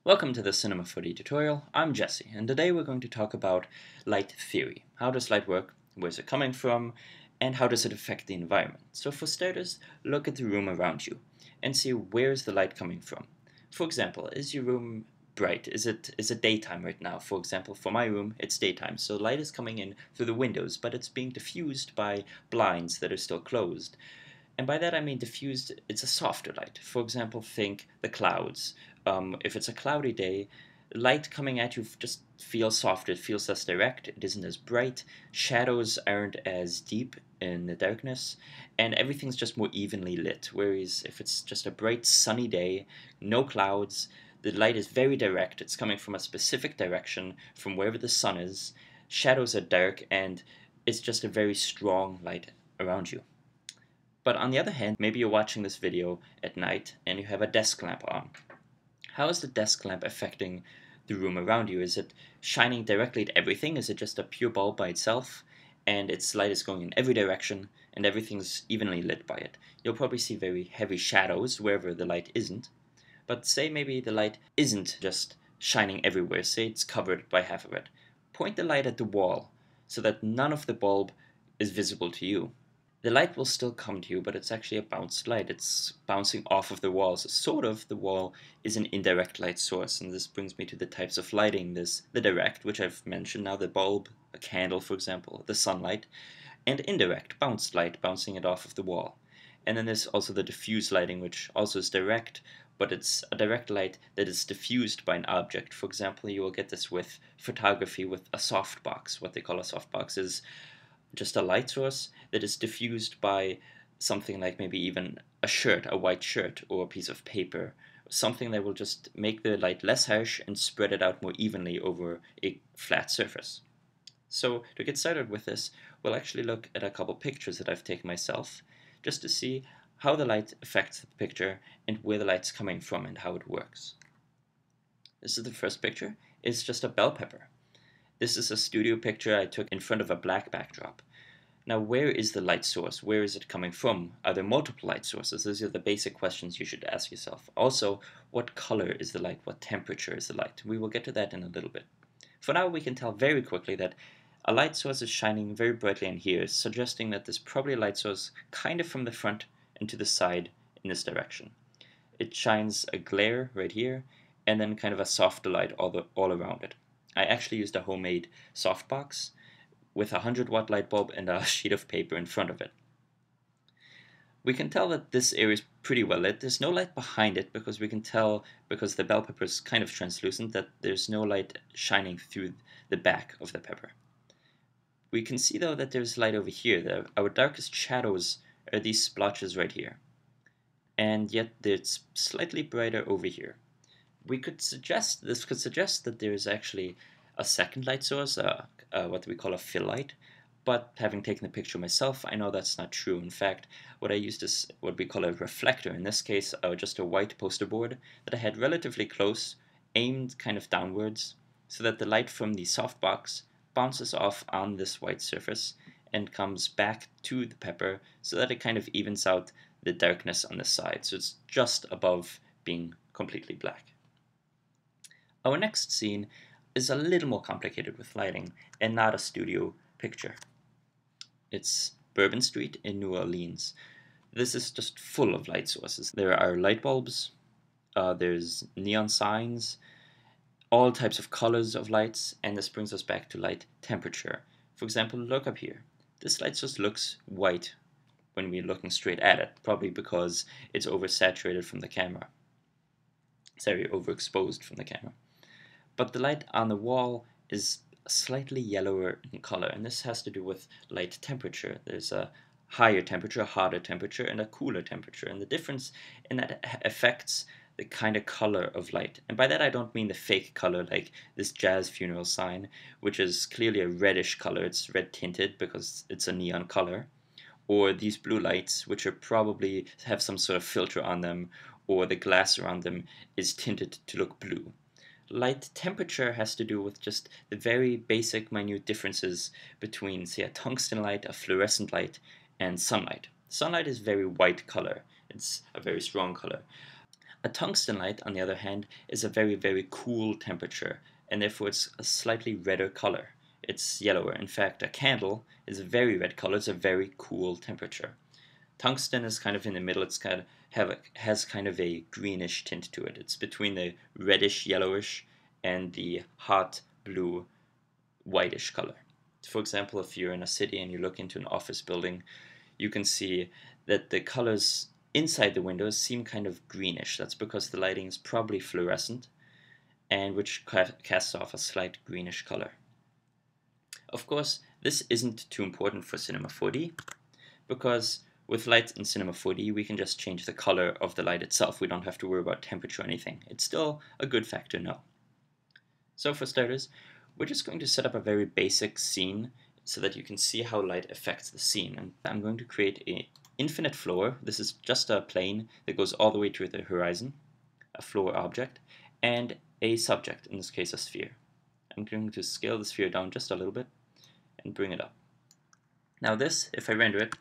Welcome to the Cinema 4D tutorial. I'm Jesse, and today we're going to talk about light theory. How does light work, where's it coming from, and how does it affect the environment? So for starters, look at the room around you and see where's the light coming from. For example, is your room bright? Is it daytime right now? For example, for my room, it's daytime, so light is coming in through the windows, but it's being diffused by blinds that are still closed. And by that I mean diffused, it's a softer light. For example, think the clouds. If it's a cloudy day, light coming at you just feels softer, it feels less direct, it isn't as bright, shadows aren't as deep in the darkness, and everything's just more evenly lit. Whereas if it's just a bright sunny day, no clouds, the light is very direct, it's coming from a specific direction, from wherever the sun is, shadows are dark, and it's just a very strong light around you. But on the other hand, maybe you're watching this video at night and you have a desk lamp on. How is the desk lamp affecting the room around you? Is it shining directly at everything? Is it just a pure bulb by itself and its light is going in every direction and everything's evenly lit by it? You'll probably see very heavy shadows wherever the light isn't. But say maybe the light isn't just shining everywhere, say it's covered by half of it. Point the light at the wall so that none of the bulb is visible to you. The light will still come to you, but it's actually a bounced light. It's bouncing off of the walls. Sort of, the wall is an indirect light source, and this brings me to the types of lighting. There's the direct, which I've mentioned now, the bulb, a candle, for example, the sunlight, and indirect, bounced light, bouncing it off of the wall. And then there's also the diffuse lighting, which also is direct, but it's a direct light that is diffused by an object. For example, you will get this with photography with a softbox. What they call a softbox is just a light source that is diffused by something like maybe even a shirt, a white shirt, or a piece of paper, something that will just make the light less harsh and spread it out more evenly over a flat surface. So to get started with this, we'll actually look at a couple pictures that I've taken myself, just to see how the light affects the picture and where the light's coming from and how it works. This is the first picture. It's just a bell pepper. This is a studio picture I took in front of a black backdrop. Now, where is the light source? Where is it coming from? Are there multiple light sources? These are the basic questions you should ask yourself. Also, what color is the light? What temperature is the light? We will get to that in a little bit. For now, we can tell very quickly that a light source is shining very brightly in here, suggesting that there's probably a light source kind of from the front and to the side in this direction. It shines a glare right here, and then kind of a softer light all around it. I actually used a homemade softbox with a 100-watt light bulb and a sheet of paper in front of it. We can tell that this area is pretty well lit. There's no light behind it because we can tell, because the bell pepper is kind of translucent, that there's no light shining through the back of the pepper. We can see though that there's light over here. Our darkest shadows are these splotches right here. And yet it's slightly brighter over here. This could suggest that there is actually a second light source, what we call a fill light, but having taken the picture myself, I know that's not true. In fact, what I used is what we call a reflector, in this case just a white poster board that I had relatively close, aimed kind of downwards, so that the light from the softbox bounces off on this white surface and comes back to the pepper so that it kind of evens out the darkness on the side, so it's just above being completely black. Our next scene is a little more complicated with lighting and not a studio picture. It's Bourbon Street in New Orleans. This is just full of light sources. There are light bulbs, there's neon signs, all types of colors of lights, and this brings us back to light temperature. For example, look up here. This light source looks white when we're looking straight at it, probably because it's oversaturated from the camera. Sorry, overexposed from the camera. But the light on the wall is slightly yellower in color, and this has to do with light temperature. There's a higher temperature, a hotter temperature, and a cooler temperature, and the difference in that affects the kind of color of light. And by that I don't mean the fake color like this jazz funeral sign, which is clearly a reddish color. It's red tinted because it's a neon color. Or these blue lights, which are probably have some sort of filter on them, or the glass around them is tinted to look blue. Light temperature has to do with just the very basic minute differences between, say, a tungsten light, a fluorescent light, and sunlight. Sunlight is very white color. It's a very strong color. A tungsten light, on the other hand, is a very, very cool temperature, and therefore it's a slightly redder color. It's yellower. In fact, a candle is a very red color. It's a very cool temperature. Tungsten is kind of in the middle. It's has kind of a greenish tint to it. It's between the reddish yellowish and the hot blue whitish color. For example, if you're in a city and you look into an office building, you can see that the colors inside the windows seem kind of greenish. That's because the lighting is probably fluorescent, and which casts off a slight greenish color. Of course, this isn't too important for Cinema 4D, because with lights in Cinema 4D, we can just change the color of the light itself. We don't have to worry about temperature or anything. It's still a good fact to know. So for starters, we're just going to set up a very basic scene so that you can see how light affects the scene. And I'm going to create an infinite floor. This is just a plane that goes all the way to the horizon, a floor object, and a subject, in this case a sphere. I'm going to scale the sphere down just a little bit and bring it up. Now this, if I render it,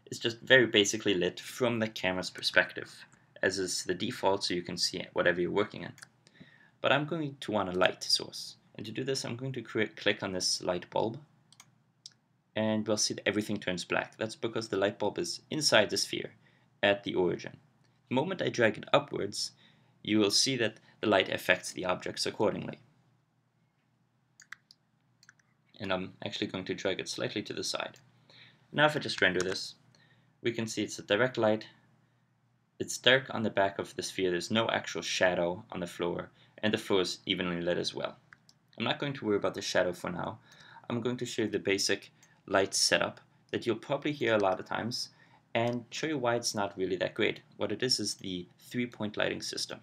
is just very basically lit from the camera's perspective, as is the default, so you can see whatever you're working in. But I'm going to want a light source, and to do this I'm going to click on this light bulb, and we'll see that everything turns black. That's because the light bulb is inside the sphere at the origin. The moment I drag it upwards, you will see that the light affects the objects accordingly. And I'm actually going to drag it slightly to the side. Now if I just render this, we can see it's a direct light. It's dark on the back of the sphere. There's no actual shadow on the floor, and the floor is evenly lit as well. I'm not going to worry about the shadow for now. I'm going to show you the basic light setup that you'll probably hear a lot of times, and show you why it's not really that great. What it is the 3-point lighting system.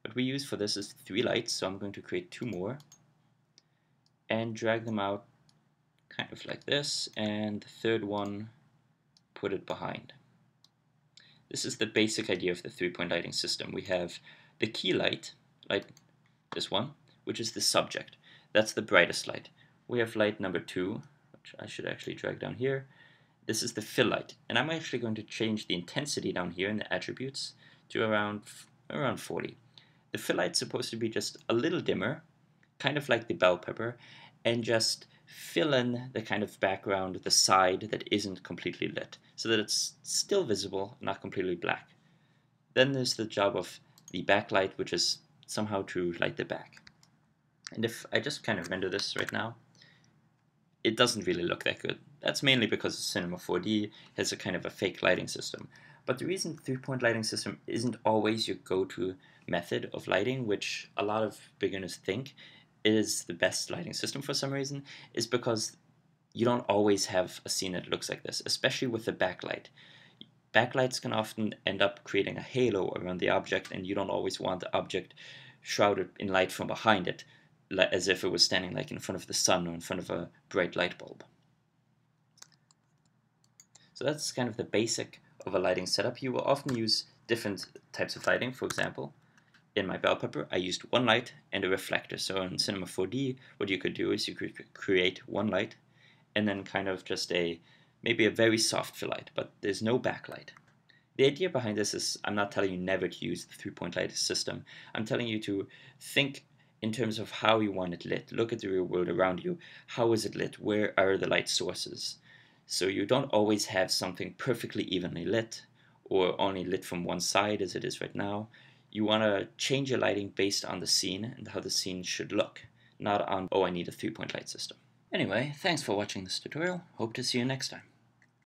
What we use for this is 3 lights, so I'm going to create 2 more and drag them out kind of like this, and the third one, put it behind. This is the basic idea of the 3-point lighting system. We have the key light, like this one, which is the subject. That's the brightest light. We have light number 2, which I should actually drag down here. This is the fill light, and I'm actually going to change the intensity down here in the attributes to around 40. The fill light's supposed to be just a little dimmer, kind of like the bell pepper, and just fill in the kind of background, the side that isn't completely lit, so that it's still visible, not completely black. Then there's the job of the backlight, which is somehow to light the back. And if I just kind of render this right now, it doesn't really look that good. That's mainly because Cinema 4D has a kind of a fake lighting system. But the reason 3-point lighting system isn't always your go-to method of lighting, which a lot of beginners think is the best lighting system for some reason, is because you don't always have a scene that looks like this, especially with the backlight. Backlights can often end up creating a halo around the object, and you don't always want the object shrouded in light from behind it, as if it was standing like in front of the sun or in front of a bright light bulb. So that's kind of the basic of a lighting setup. You will often use different types of lighting. For example, in my bell pepper, I used 1 light and a reflector. So in Cinema 4D, what you could do is you could create 1 light and then kind of just maybe a very soft fill light, but there's no backlight. The idea behind this is I'm not telling you never to use the 3-point light system. I'm telling you to think in terms of how you want it lit. Look at the real world around you. How is it lit? Where are the light sources? So you don't always have something perfectly evenly lit or only lit from one side as it is right now. You want to change your lighting based on the scene and how the scene should look, not on, oh, I need a 3-point light system. Anyway, thanks for watching this tutorial. Hope to see you next time.